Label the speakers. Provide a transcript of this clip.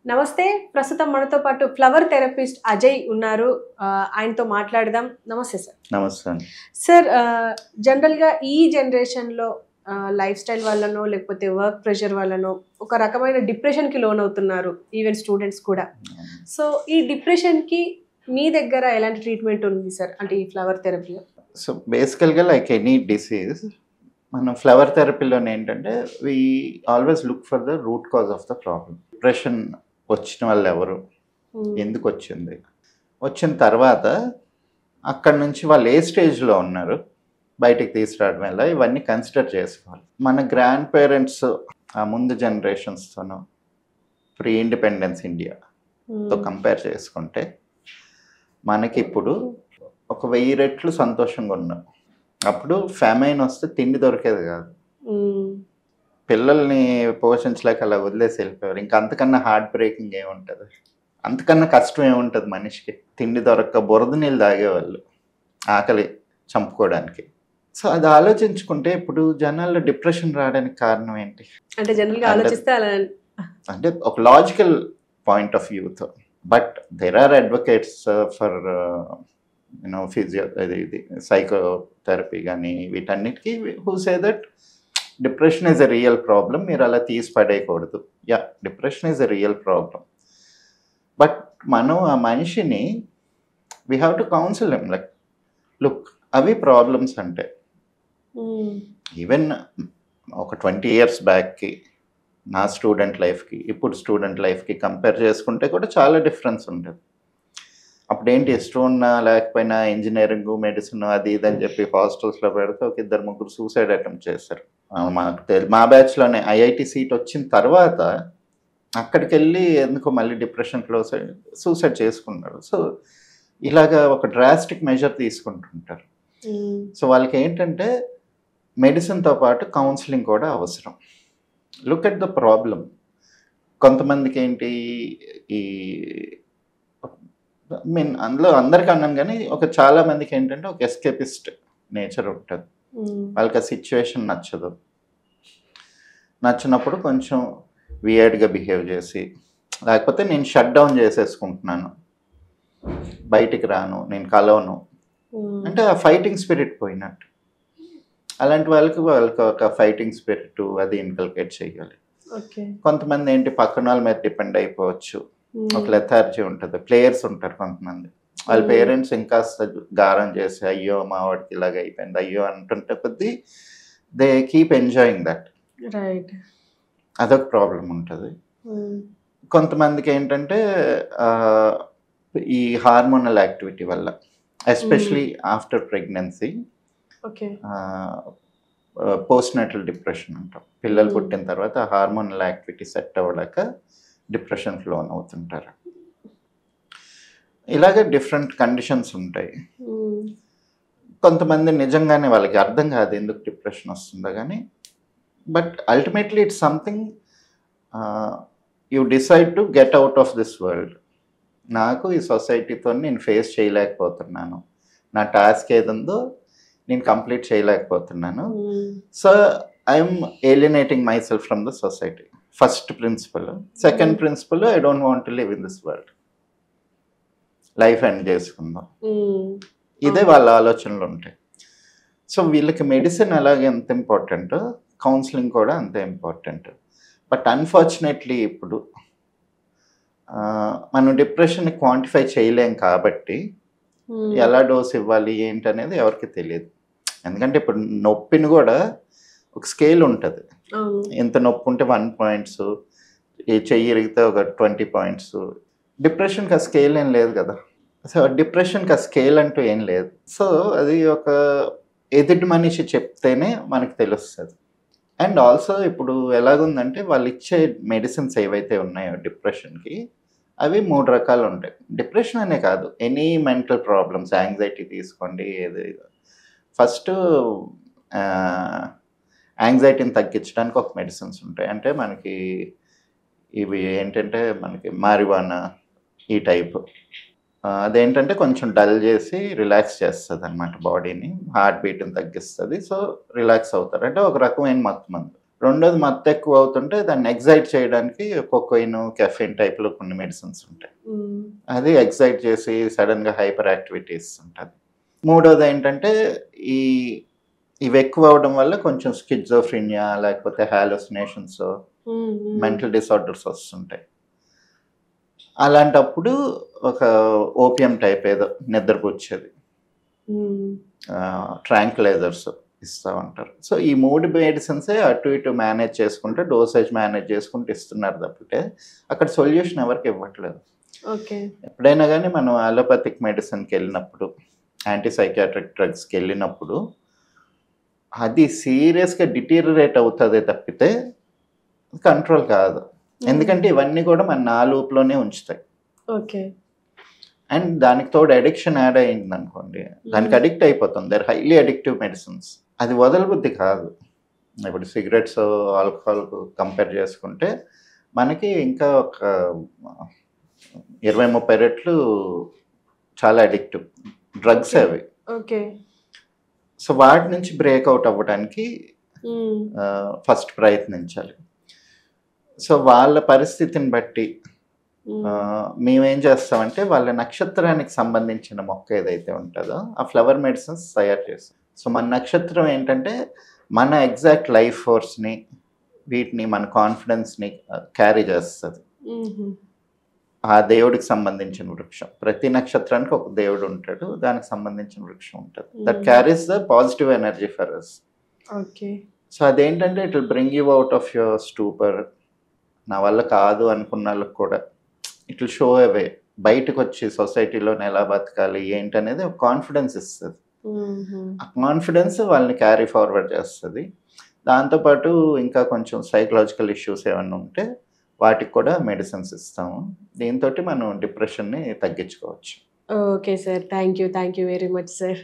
Speaker 1: నమస్తే. ప్రస్తుతం మనతో పాటు ఫ్లవర్ థెరపిస్ట్ అజయ్ ఉన్నారు. ఆయనతో మాట్లాడదాం. నమస్తే సార్.
Speaker 2: నమస్తే.
Speaker 1: సార్ జనరల్‌గా ఈ జనరేషన్‌లో లైఫ్ స్టైల్ వల్లనో లేకపోతే వర్క్ ప్రెషర్ వల్లనో ఒక రకమైన డిప్రెషన్‌కి లోనవుతున్నారు. ఈవెన్ స్టూడెంట్స్ కూడా. సో ఈ డిప్రెషన్‌కి మీ దగ్గర ఎలాంటి ట్రీట్మెంట్ ఉంది సార్? అంటే ఈ ఫ్లవర్ థెరపీలో?
Speaker 2: సో బేసికల్‌గా లైక్ ఎనీ డిసీజ్ మనం ఫ్లవర్ థెరపీలోనే ఏంటంటే we always look for the root cause of the problem. Depression వచ్చిన వాళ్ళు ఎవరు, ఎందుకు వచ్చింది, వచ్చిన తర్వాత అక్కడి నుంచి వాళ్ళు ఏ స్టేజ్లో ఉన్నారు బయటికి తీసుకురావడం వల్ల ఇవన్నీ కన్సిడర్ చేసుకోవాలి. మన గ్రాండ్ పేరెంట్స్ ఆ ముందు జనరేషన్స్తోనూ ప్రీ ఇండిపెండెన్స్ ఇండియాతో కంపేర్ చేసుకుంటే మనకి ఇప్పుడు ఒక 1000 రెట్లు సంతోషంగా ఉన్నాం. అప్పుడు ఫ్యామైన్ వస్తే తిండి దొరికేది కాదు, పిల్లల్ని పోషించలేక అలా వదిలేసి వెళ్ళిపోయారు. ఇంకా అంతకన్నా హార్ట్ బ్రేకింగ్ ఏముంటుంది, అంతకన్నా కష్టం ఏముంటుంది మనిషికి. తిండి దొరక్క బురద నీళ్ళు తాగేవాళ్ళు ఆకలి చంపుకోవడానికి. సో అది ఆలోచించుకుంటే ఇప్పుడు జనాల్లో డిప్రెషన్ రావడానికి కారణం ఏంటి
Speaker 1: అంటే జనరల్‌గా ఆలోచిస్తే అలా
Speaker 2: అంటే ఒక లాజికల్ పాయింట్ ఆఫ్ వ్యూతో. But there are advocates for physio ఇది సైకోథెరపీ కానీ వీటన్నిటికీ who say that depression is a real problem, మీరు అలా తీసి పడేయకూడదు. Yeah, depression is a real problem. But మనం ఆ మనిషిని we have to counsel him like look అవి ప్రాబ్లమ్స్ అంటే. ఈవెన్ ఒక 20 years బ్యాక్కి నా స్టూడెంట్ లైఫ్కి ఇప్పుడు స్టూడెంట్ లైఫ్కి కంపేర్ చేసుకుంటే కూడా చాలా డిఫరెన్స్ ఉంటుంది. అప్పుడు ఏంటి ఇష్టం ఉన్నా లేకపోయినా ఇంజనీరింగ్ మెడిసిన్ అది ఇది అని చెప్పి హాస్టల్స్లో పెడితే ఒక 2-3 సూసైడ్ అటెంప్ట్ చేశారు. మా బ్యాచ్లోనే ఐఐటి సీట్ వచ్చిన తర్వాత అక్కడికి వెళ్ళి ఎందుకో మళ్ళీ డిప్రెషన్లో సూసైడ్ చేసుకున్నారు. సో ఇలాగా ఒక డ్రాస్టిక్ మెజర్ తీసుకుంటుంటారు. సో వాళ్ళకి ఏంటంటే మెడిసిన్తో పాటు కౌన్సిలింగ్ కూడా అవసరం. Look at the problem. కొంతమందికి ఏంటి ఈ మీన్ అందులో అందరికీ అన్నాను కానీ చాలా మందికి ఏంటంటే ఒక ఎస్కేపిస్ట్ నేచర్ ఉంటుంది. వాళ్ళకి ఆ సిచ్యువేషన్ నచ్చినప్పుడు కొంచెం వియర్డ్గా బిహేవ్ చేసి, లేకపోతే నేను షట్ డౌన్ చేసేసుకుంటున్నాను, బయటికి రాను, నేను కలవను అంటే ఆ ఫైటింగ్ స్పిరిట్ పోయినట్టు. అలాంటి వాళ్ళకి ఒక ఫైటింగ్ స్పిరిట్ అది ఇన్కల్కేట్ చేయాలి. కొంతమంది ఏంటి పక్కన వాళ్ళ మీద డిపెండ్ అయిపోవచ్చు, ఒక లెథార్జీ ఉంటుంది. ప్లేయర్స్ ఉంటారు కొంతమంది, వాళ్ళ పేరెంట్స్ ఇంకా గారం చేసి అయ్యో మా వాడికి ఇలాగ అయిపోయింది అయ్యో అంటుంటే కొద్దీ they keep enjoying that.
Speaker 1: Right,
Speaker 2: అదొక ప్రాబ్లం ఉంటుంది. కొంతమందికి ఏంటంటే ఈ హార్మోనల్ యాక్టివిటీ వల్ల, especially after pregnancy, post natal depression అంటాం. పిల్లలు పుట్టిన తర్వాత హార్మోనల్ యాక్టివిటీ సెట్ అవ్వలేక డిప్రెషన్కి లోన్ అవుతుంటారు. ఇలాగే డిఫరెంట్ కండిషన్స్ ఉంటాయి. కొంతమంది నిజంగానే వాళ్ళకి అర్థం కాదు ఎందుకు డిప్రెషన్ వస్తుందో కానీ, but ultimately it's something you decide to get out of this world. నాకు ఈ సొసైటీతో నేను ఫేస్ చేయలేకపోతున్నాను, నా టాస్క్ ఏదుందో నేను కంప్లీట్ చేయలేకపోతున్నాను. So I'm alienating myself from the society. First principle. Second principle, I don't want to live in this world, life end చేసుకుందాం. ఇదే వాళ్ళ ఆలోచనలు ఉంటాయి. సో వీళ్ళకి మెడిసిన్ అలాగే ఎంత ఇంపార్టెంట్, కౌన్సిలింగ్ కూడా అంతే ఇంపార్టెంట్. బట్ అన్ఫార్చునేట్లీ ఇప్పుడు మనం డిప్రెషన్ని క్వాంటిఫై చేయలేం కాబట్టి ఎలా డోస్ ఇవ్వాలి ఏంటి అనేది ఎవరికి తెలియదు. ఎందుకంటే ఇప్పుడు నొప్పిని కూడా ఒక స్కేల్ ఉంటుంది. ఎంత నొప్పి ఉంటే 1 points, ఈ చెయ్యి ఇరిగితే ఒక 20 points. డిప్రెషన్కి ఆ స్కేల్ ఏం లేదు కదా. సో డిప్రెషన్కి ఆ స్కేల్ అంటూ ఏం లేదు. సో అది ఒక ఎదుటి మనిషి చెప్తేనే మనకు తెలుస్తుంది. అండ్ ఆల్సో ఇప్పుడు ఎలాగుందంటే వాళ్ళు ఇచ్చే మెడిసిన్స్ ఏవైతే ఉన్నాయో డిప్రెషన్కి అవి 3 రకాలు ఉంటాయి. డిప్రెషన్ అనే కాదు, ఎనీ మెంటల్ ప్రాబ్లమ్స్, యాంగ్జైటీ తీసుకోండి. ఏది ఫస్ట్ యాంగ్జైటీని తగ్గించడానికి ఒక మెడిసిన్స్ ఉంటాయి. అంటే మనకి ఇవి ఏంటంటే మనకి మారివానా ఈ టైప్, అదేంటంటే కొంచెం డల్ చేసి రిలాక్స్ చేస్తుంది అనమాట బాడీని, హార్ట్ బీట్ని తగ్గిస్తుంది. సో రిలాక్స్ అవుతారు. అంటే ఒక రకమైన మత్తు మందు. రెండోది మత్తు ఎక్కువ అవుతుంటే దాన్ని ఎగ్జైట్ చేయడానికి కొకైన్, కెఫెన్ టైప్‌లో కొన్ని మెడిసిన్స్ ఉంటాయి. అది ఎగ్జైట్ చేసి సడెన్‌గా హైపర్ యాక్టివిటీ ఇస్తుంటది. మూడోది ఏంటంటే ఈ ఇవి ఎక్కువ అవ్వడం వల్ల కొంచెం స్కిజోఫ్రెనియా లేకపోతే హాలుసినేషన్స్, మెంటల్ డిసార్డర్స్ వస్తుంటాయి. అలాంటప్పుడు ఒక ఓపియం టైప్ ఏదో నిద్రపుచ్చేది, ట్రాంక్లైజర్స్ ఇస్తూ ఉంటారు. సో ఈ 3 మెడిసిన్సే అటు ఇటు మేనేజ్ చేసుకుంటే, డోసేజ్ మేనేజ్ చేసుకుంటూ ఇస్తున్నారు తప్పితే అక్కడ సొల్యూషన్ ఎవరికి ఇవ్వట్లేదు.
Speaker 1: ఓకే.
Speaker 2: ఎప్పుడైనా కానీ మనం అలోపతిక్ మెడిసిన్కి వెళ్ళినప్పుడు, యాంటీ సైకియాట్రిక్ డ్రగ్స్కి వెళ్ళినప్పుడు అది సీరియస్గా డిటీరియరేట్ అవుతుంది తప్పితే కంట్రోల్ కాదు. ఎందుకంటే ఇవన్నీ కూడా మన ఆ లూప్లోనే ఉంచుతాయి.
Speaker 1: ఓకే.
Speaker 2: అండ్ దానికి తోడు అడిక్షన్ యాడ్ అయ్యింది అనుకోండి, దానికి అడిక్ట్ అయిపోతుంది. They're highly addictive medicines. అది వదలబుద్ధి కాదు. ఇప్పుడు సిగరెట్స్, ఆల్కహాల్ కంపేర్ చేసుకుంటే మనకి ఇంకా ఒక 20-30 రెట్లు చాలా అడిక్టివ్ డ్రగ్స్ అవి.
Speaker 1: ఓకే.
Speaker 2: సో వాటి నుంచి బ్రేక్అవుట్ అవ్వడానికి ఫస్ట్ ప్రయత్నించాలి. సో వాళ్ళ పరిస్థితిని బట్టి మేమేం చేస్తామంటే వాళ్ళ నక్షత్రానికి సంబంధించిన మొక్క ఏదైతే ఉంటుందో ఆ ఫ్లవర్ మెడిసిన్స్ తయారు చేస్తాం. సో మన నక్షత్రం ఏంటంటే మన ఎగ్జాక్ట్ లైఫ్ ఫోర్స్ని, వీటిని, మన కాన్ఫిడెన్స్ని క్యారీ చేస్తుంది. ఆ దేవుడికి సంబంధించిన వృక్షం, ప్రతి నక్షత్రానికి ఒక దేవుడు ఉంటాడు, దానికి సంబంధించిన వృక్షం ఉంటుంది. That carries the positive energy for us.
Speaker 1: Okay.
Speaker 2: So అదేంటంటే it will bring you out of your stupor. నా వల్ల కాదు అనుకున్న వాళ్ళకి కూడా ఇట్ విల్ షో అవే. బయటకు వచ్చి సొసైటీలో ఎలా బతకాలి ఏంటనేది ఒక కాన్ఫిడెన్స్ ఇస్తుంది. ఆ కాన్ఫిడెన్స్ వాళ్ళని క్యారీ ఫార్వర్డ్ చేస్తుంది. దాంతోపాటు ఇంకా కొంచెం సైకలాజికల్ ఇష్యూస్ ఏమైనా ఉంటే వాటికి కూడా మెడిసిన్స్ ఇస్తాము. దీంతో మనం డిప్రెషన్ని తగ్గించుకోవచ్చు.
Speaker 1: Okay sir. Thank you very much sir.